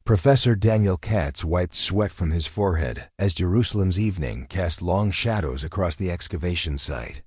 Professor Daniel Katz wiped sweat from his forehead as Jerusalem's evening cast long shadows across the excavation site.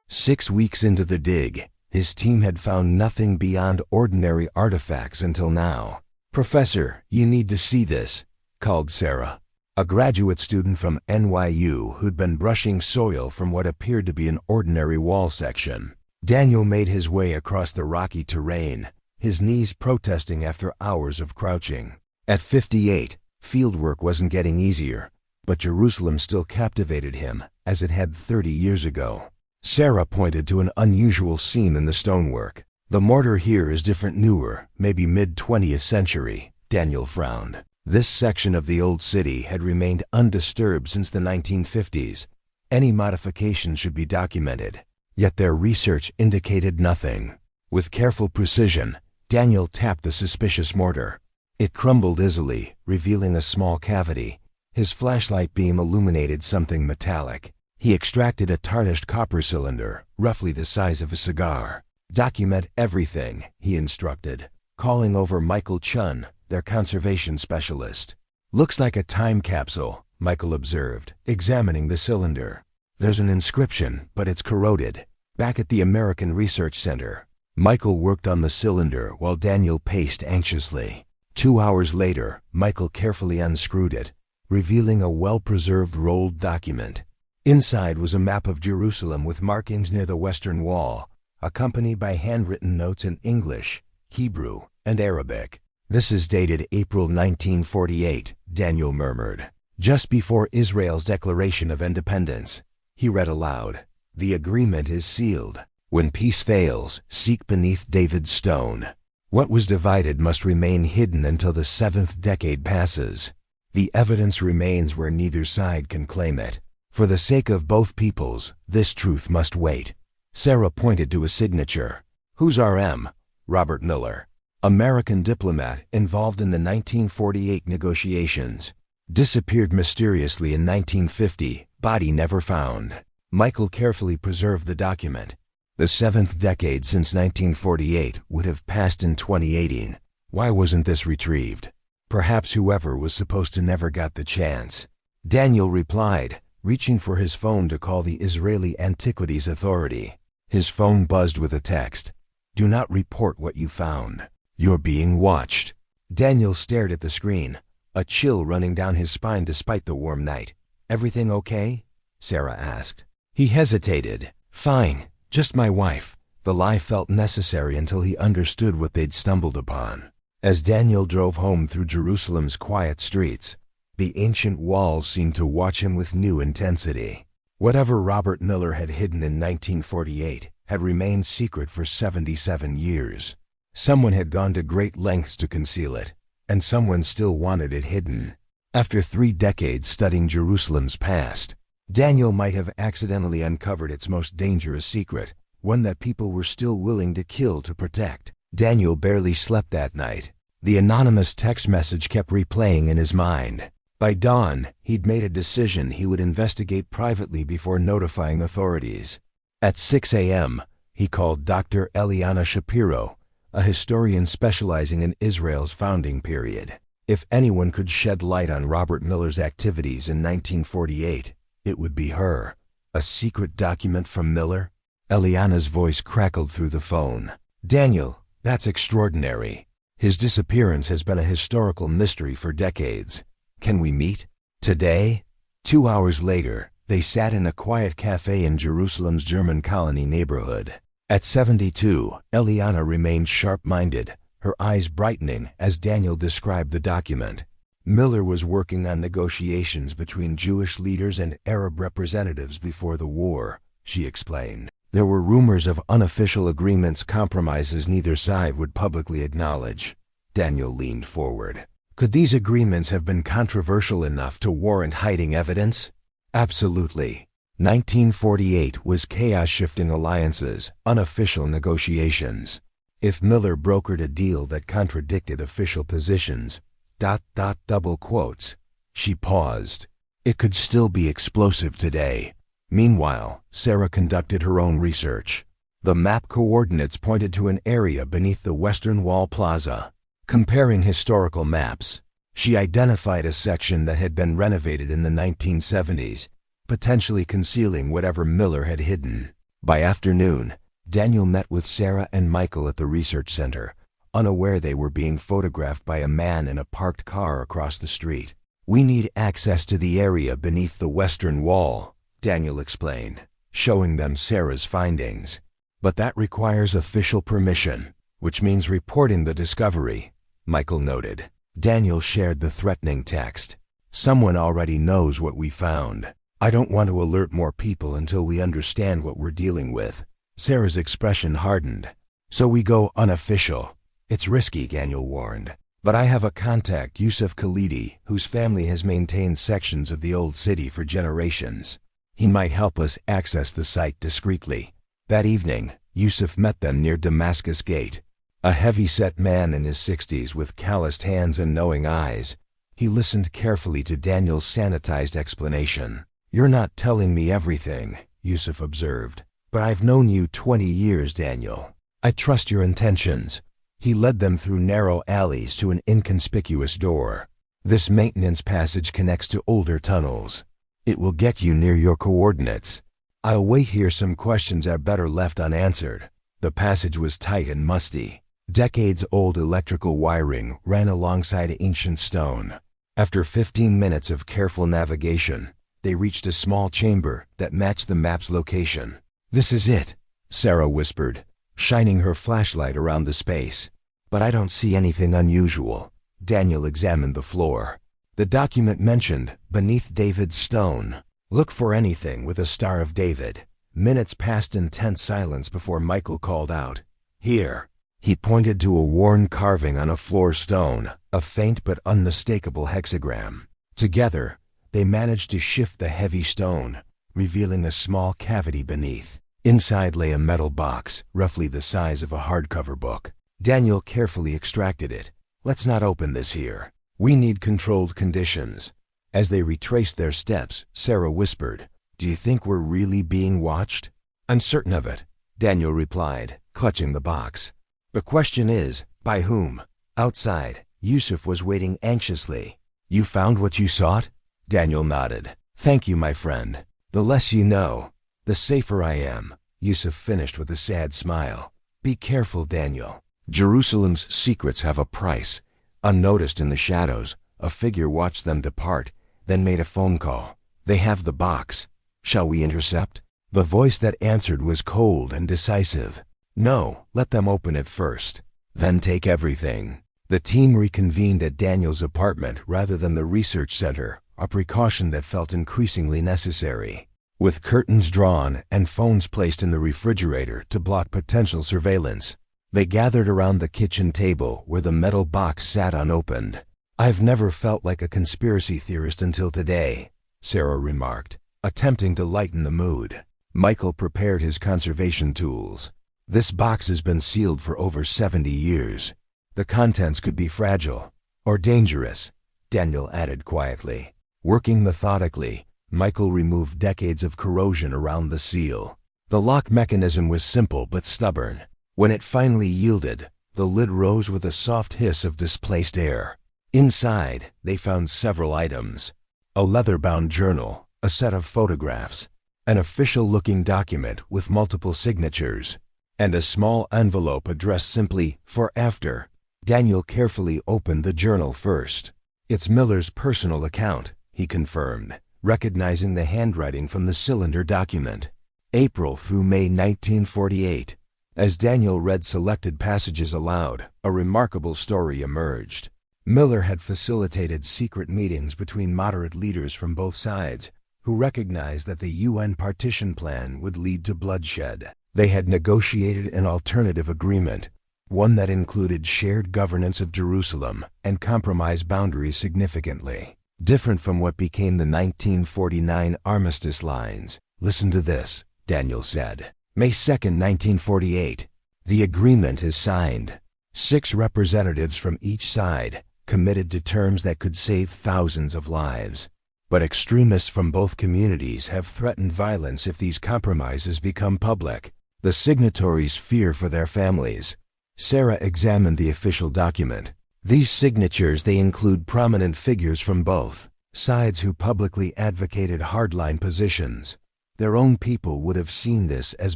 "6 weeks into the dig, his team had found nothing beyond ordinary artifacts until now. Professor, you need to see this," called Sarah, a graduate student from NYU who'd been brushing soil from what appeared to be an ordinary wall section. Daniel made his way across the rocky terrain, his knees protesting after hours of crouching. At 58, fieldwork wasn't getting easier, but Jerusalem still captivated him as it had 30 years ago. Sarah pointed to an unusual seam in the stonework. "The mortar here is different, newer, maybe mid-20th century," Daniel frowned. This section of the old city had remained undisturbed since the 1950s. Any modifications should be documented. Yet their research indicated nothing. With careful precision, Daniel tapped the suspicious mortar. It crumbled easily, revealing a small cavity. His flashlight beam illuminated something metallic. He extracted a tarnished copper cylinder, roughly the size of a cigar. "Document everything," he instructed, calling over Michael Chun, their conservation specialist. "Looks like a time capsule," Michael observed, examining the cylinder. "There's an inscription, but it's corroded. Back at the American Research Center." Michael worked on the cylinder while Daniel paced anxiously. 2 hours later, Michael carefully unscrewed it, revealing a well-preserved rolled document. Inside was a map of Jerusalem with markings near the western wall, accompanied by handwritten notes in English, Hebrew, and Arabic. "This is dated April 1948, Daniel murmured. "Just before Israel's declaration of independence." He read aloud, "The agreement is sealed. When peace fails, seek beneath David's stone. What was divided must remain hidden until the 7th decade passes. The evidence remains where neither side can claim it. For the sake of both peoples, this truth must wait." Sarah pointed to a signature. "Who's RM?" "Robert Miller. American diplomat involved in the 1948 negotiations. Disappeared mysteriously in 1950, body never found." Michael carefully preserved the document. The 7th decade since 1948 would have passed in 2018. Why wasn't this retrieved? Perhaps whoever was supposed to never got the chance. Daniel replied, reaching for his phone to call the Israeli Antiquities Authority. His phone buzzed with a text. "Do not report what you found. You're being watched." Daniel stared at the screen, a chill running down his spine despite the warm night. "Everything okay?" Sarah asked. He hesitated. "Fine, just my wife." The lie felt necessary until he understood what they'd stumbled upon. As Daniel drove home through Jerusalem's quiet streets, the ancient walls seemed to watch him with new intensity. Whatever Robert Miller had hidden in 1948 had remained secret for 77 years. Someone had gone to great lengths to conceal it, and someone still wanted it hidden. After 3 decades studying Jerusalem's past, Daniel might have accidentally uncovered its most dangerous secret, one that people were still willing to kill to protect. Daniel barely slept that night. The anonymous text message kept replaying in his mind. By dawn, he'd made a decision he would investigate privately before notifying authorities. At 6 a.m., he called Dr. Eliana Shapiro, a historian specializing in Israel's founding period. If anyone could shed light on Robert Miller's activities in 1948, it would be her. A secret document from Miller? Eliana's voice crackled through the phone. "Daniel, that's extraordinary. His disappearance has been a historical mystery for decades. Can we meet? Today?" 2 hours later, they sat in a quiet cafe in Jerusalem's German colony neighborhood. At 72, Eliana remained sharp-minded, her eyes brightening as Daniel described the document. Miller was working on negotiations between Jewish leaders and Arab representatives before the war, she explained. There were rumors of unofficial agreements, compromises neither side would publicly acknowledge. Daniel leaned forward. Could these agreements have been controversial enough to warrant hiding evidence? Absolutely. 1948 was chaos-shifting alliances, unofficial negotiations. If Miller brokered a deal that contradicted official positions, double quotes. She paused. It could still be explosive today. Meanwhile, Sarah conducted her own research. The map coordinates pointed to an area beneath the Western Wall Plaza. Comparing historical maps, she identified a section that had been renovated in the 1970s, potentially concealing whatever Miller had hidden. By afternoon, Daniel met with Sarah and Michael at the research center, unaware they were being photographed by a man in a parked car across the street. "We need access to the area beneath the Western Wall," Daniel explained, showing them Sarah's findings. "But that requires official permission, which means reporting the discovery," Michael noted. Daniel shared the threatening text. "Someone already knows what we found. I don't want to alert more people until we understand what we're dealing with." Sarah's expression hardened. "So we go unofficial. It's risky," Daniel warned. "But I have a contact, Yusuf Khalidi, whose family has maintained sections of the old city for generations. He might help us access the site discreetly." That evening, Yusuf met them near Damascus Gate. A heavy-set man in his 60s with calloused hands and knowing eyes. He listened carefully to Daniel's sanitized explanation. "You're not telling me everything," Yusuf observed. "But I've known you 20 years, Daniel. I trust your intentions." He led them through narrow alleys to an inconspicuous door. "This maintenance passage connects to older tunnels. It will get you near your coordinates. I'll wait here. Some questions are better left unanswered." The passage was tight and musty. Decades-old electrical wiring ran alongside ancient stone. After 15 minutes of careful navigation, they reached a small chamber that matched the map's location. "This is it," Sarah whispered, shining her flashlight around the space. "But I don't see anything unusual." Daniel examined the floor. The document mentioned, "beneath David's stone. Look for anything with a Star of David." Minutes passed in tense silence before Michael called out, "Here." He pointed to a worn carving on a floor stone, a faint but unmistakable hexagram. Together, they managed to shift the heavy stone, revealing a small cavity beneath. Inside lay a metal box, roughly the size of a hardcover book. Daniel carefully extracted it. "Let's not open this here. We need controlled conditions." As they retraced their steps, Sarah whispered, "Do you think we're really being watched?" "I'm certain of it," Daniel replied, clutching the box. "The question is, by whom?" Outside, Yusuf was waiting anxiously. "You found what you sought?" Daniel nodded. "Thank you, my friend. The less you know, the safer I am," Yusuf finished with a sad smile. "Be careful, Daniel. Jerusalem's secrets have a price." Unnoticed in the shadows, a figure watched them depart, then made a phone call. "They have the box. Shall we intercept?" The voice that answered was cold and decisive. "No, let them open it first. Then take everything." The team reconvened at Daniel's apartment rather than the research center, a precaution that felt increasingly necessary. With curtains drawn and phones placed in the refrigerator to block potential surveillance, they gathered around the kitchen table where the metal box sat unopened. "I've never felt like a conspiracy theorist until today," Sarah remarked, attempting to lighten the mood. Michael prepared his conservation tools. "This box has been sealed for over 70 years. The contents could be fragile or dangerous," Daniel added quietly. Working methodically, Michael removed decades of corrosion around the seal. The lock mechanism was simple but stubborn. When it finally yielded, the lid rose with a soft hiss of displaced air. Inside, they found several items: a leather-bound journal, a set of photographs, an official-looking document with multiple signatures, and a small envelope addressed simply, "For after." Daniel carefully opened the journal first. "It's Miller's personal account," he confirmed, recognizing the handwriting from the cylinder document. "April through May 1948. As Daniel read selected passages aloud, a remarkable story emerged. Miller had facilitated secret meetings between moderate leaders from both sides, who recognized that the UN partition plan would lead to bloodshed. They had negotiated an alternative agreement, one that included shared governance of Jerusalem and compromised boundaries significantly, different from what became the 1949 armistice lines. "Listen to this," Daniel said. "May 2nd, 1948. The agreement is signed. 6 representatives from each side committed to terms that could save thousands of lives. But extremists from both communities have threatened violence if these compromises become public. The signatories fear for their families. Sarah examined the official document. These signatures, they include prominent figures from both sides who publicly advocated hardline positions. Their own people would have seen this as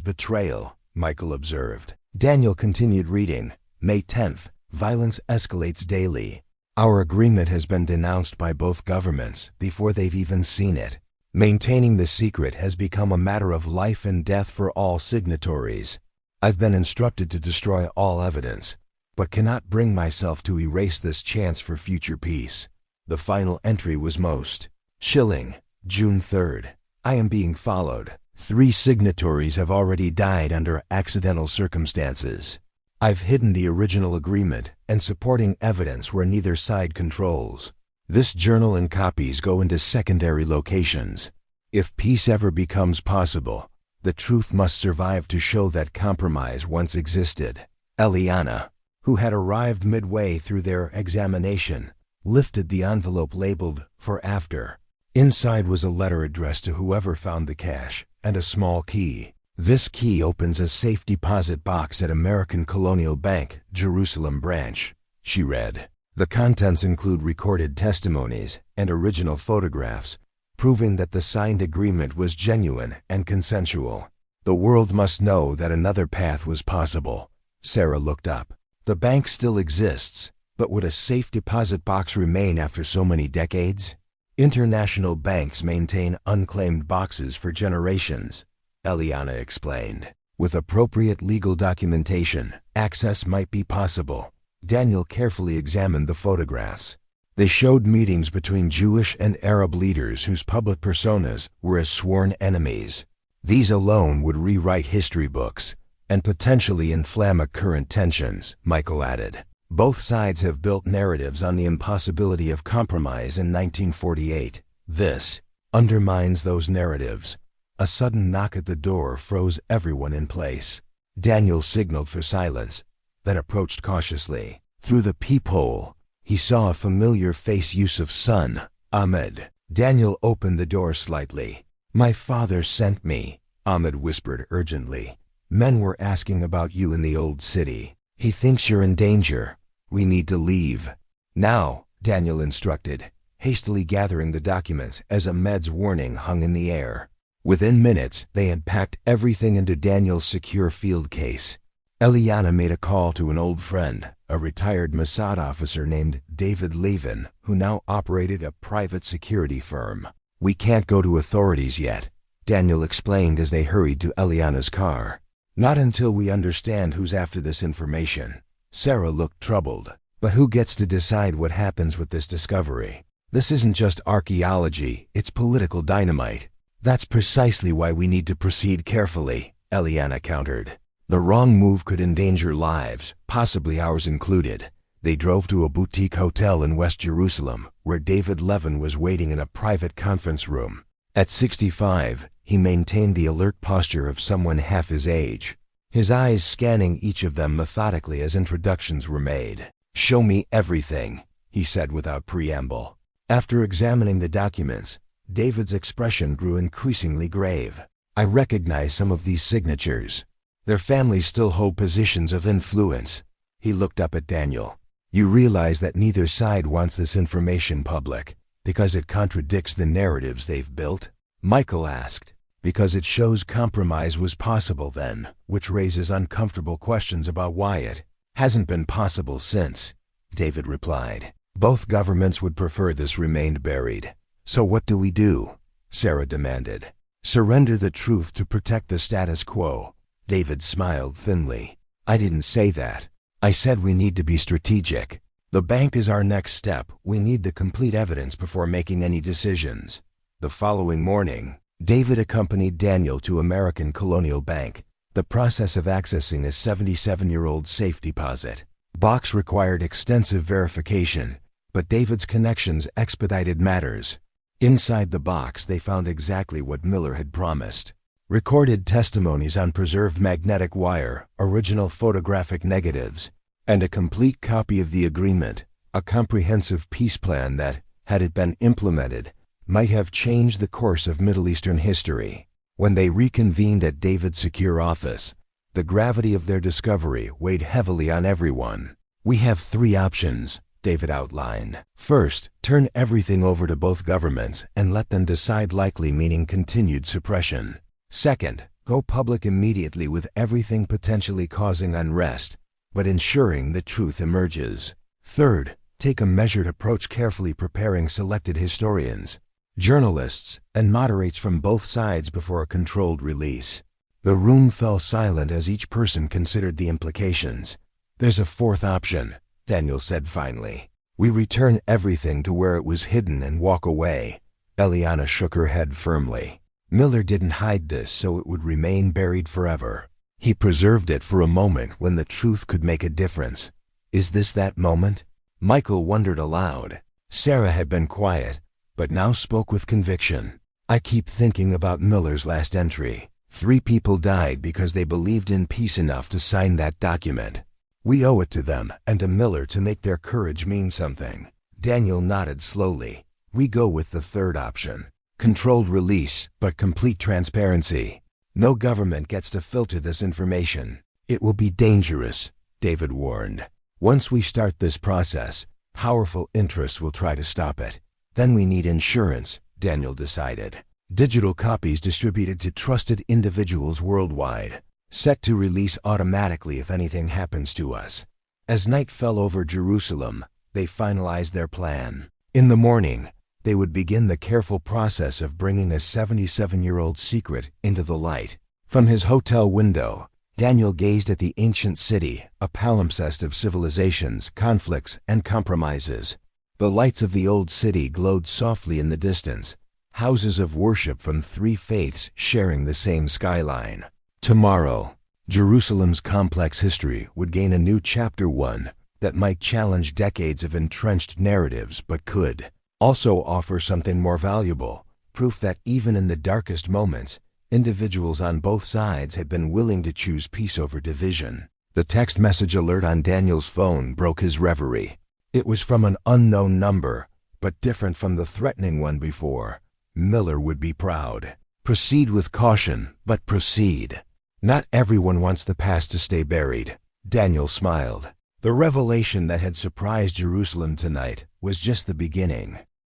betrayal, Michael observed. Daniel continued reading. May 10th. Violence escalates daily. Our agreement has been denounced by both governments before they've even seen it. Maintaining the secret has become a matter of life and death for all signatories. I've been instructed to destroy all evidence, but cannot bring myself to erase this chance for future peace. The final entry was most chilling. June 3rd. I am being followed. 3 signatories have already died under accidental circumstances. I've hidden the original agreement and supporting evidence where neither side controls. This journal and copies go into secondary locations. If peace ever becomes possible, the truth must survive to show that compromise once existed. Eliana, who had arrived midway through their examination, lifted the envelope labeled "For After." Inside was a letter addressed to whoever found the cash and a small key. This key opens a safe deposit box at American Colonial Bank, Jerusalem branch, she read. The contents include recorded testimonies and original photographs, proving that the signed agreement was genuine and consensual. The world must know that another path was possible. Sarah looked up. The bank still exists, but would a safe deposit box remain after so many decades? International banks maintain unclaimed boxes for generations, Eliana explained. With appropriate legal documentation, access might be possible. Daniel carefully examined the photographs. They showed meetings between Jewish and Arab leaders whose public personas were as sworn enemies. These alone would rewrite history books and potentially inflame current tensions, Michael added. Both sides have built narratives on the impossibility of compromise in 1948. This undermines those narratives. A sudden knock at the door froze everyone in place. Daniel signaled for silence, then approached cautiously. Through the peephole, he saw a familiar face. Yusuf's son, Ahmed. Daniel opened the door slightly. My father sent me, Ahmed whispered urgently. Men were asking about you in the old city. He thinks you're in danger. We need to leave. Now, Daniel instructed, hastily gathering the documents as Ahmed's warning hung in the air. Within minutes, they had packed everything into Daniel's secure field case. Eliana made a call to an old friend, a retired Mossad officer named David Levin, who now operated a private security firm. We can't go to authorities yet, Daniel explained as they hurried to Eliana's car. Not until we understand who's after this information. Sarah looked troubled. But who gets to decide what happens with this discovery? This isn't just archaeology, it's political dynamite. That's precisely why we need to proceed carefully, Eliana countered. The wrong move could endanger lives, possibly ours included. They drove to a boutique hotel in West Jerusalem, where David Levin was waiting in a private conference room. At 65, he maintained the alert posture of someone half his age, his eyes scanning each of them methodically as introductions were made. Show me everything, he said without preamble. After examining the documents, David's expression grew increasingly grave. I recognize some of these signatures. Their families still hold positions of influence. He looked up at Daniel. You realize that neither side wants this information public, because it contradicts the narratives they've built? Michael asked. Because it shows compromise was possible then, which raises uncomfortable questions about why it hasn't been possible since, David replied. Both governments would prefer this remained buried. So what do we do? Sarah demanded. Surrender the truth to protect the status quo. David smiled thinly. I didn't say that. I said we need to be strategic. The bank is our next step. We need the complete evidence before making any decisions. The following morning, David accompanied Daniel to American Colonial Bank. The process of accessing a 77-year-old safe deposit box required extensive verification, but David's connections expedited matters. Inside the box, they found exactly what Miller had promised. Recorded testimonies on preserved magnetic wire, original photographic negatives, and a complete copy of the agreement, a comprehensive peace plan that, had it been implemented, might have changed the course of Middle Eastern history. When they reconvened at David's secure office, The gravity of their discovery weighed heavily on everyone. "We have 3 options," David outlined. "First, turn everything over to both governments and let them decide, likely meaning continued suppression. Second, go public immediately with everything potentially causing unrest, but ensuring the truth emerges. Third, take a measured approach, carefully preparing selected historians, journalists, and moderates from both sides before a controlled release." The room fell silent as each person considered the implications. "There's a 4th option," Daniel said finally. "We return everything to where it was hidden and walk away." Eliana shook her head firmly. "Miller didn't hide this so it would remain buried forever. He preserved it for a moment when the truth could make a difference. Is this that moment?" Michael wondered aloud. Sarah had been quiet, but now spoke with conviction. "I keep thinking about Miller's last entry. 3 people died because they believed in peace enough to sign that document. We owe it to them and to Miller to make their courage mean something." Daniel nodded slowly. "We go with the 3rd option. Controlled release, but complete transparency. No government gets to filter this information." "It will be dangerous," David warned. "Once we start this process, powerful interests will try to stop it. Then we need insurance," Daniel decided. "Digital copies distributed to trusted individuals worldwide, set to release automatically if anything happens to us." As night fell over Jerusalem, they finalized their plan. In the morning, they would begin the careful process of bringing a 77-year-old secret into the light. From his hotel window, Daniel gazed at the ancient city, a palimpsest of civilizations, conflicts, and compromises. The lights of the old city glowed softly in the distance, houses of worship from 3 faiths sharing the same skyline. Tomorrow, Jerusalem's complex history would gain a new chapter, one that might challenge decades of entrenched narratives but could also offer something more valuable, proof that even in the darkest moments, individuals on both sides had been willing to choose peace over division. The text message alert on Daniel's phone broke his reverie. It was from an unknown number, but different from the threatening one before. Miller would be proud. "Proceed with caution, but proceed. Not everyone wants the past to stay buried." Daniel smiled. The revelation that had surprised Jerusalem tonight was just the beginning.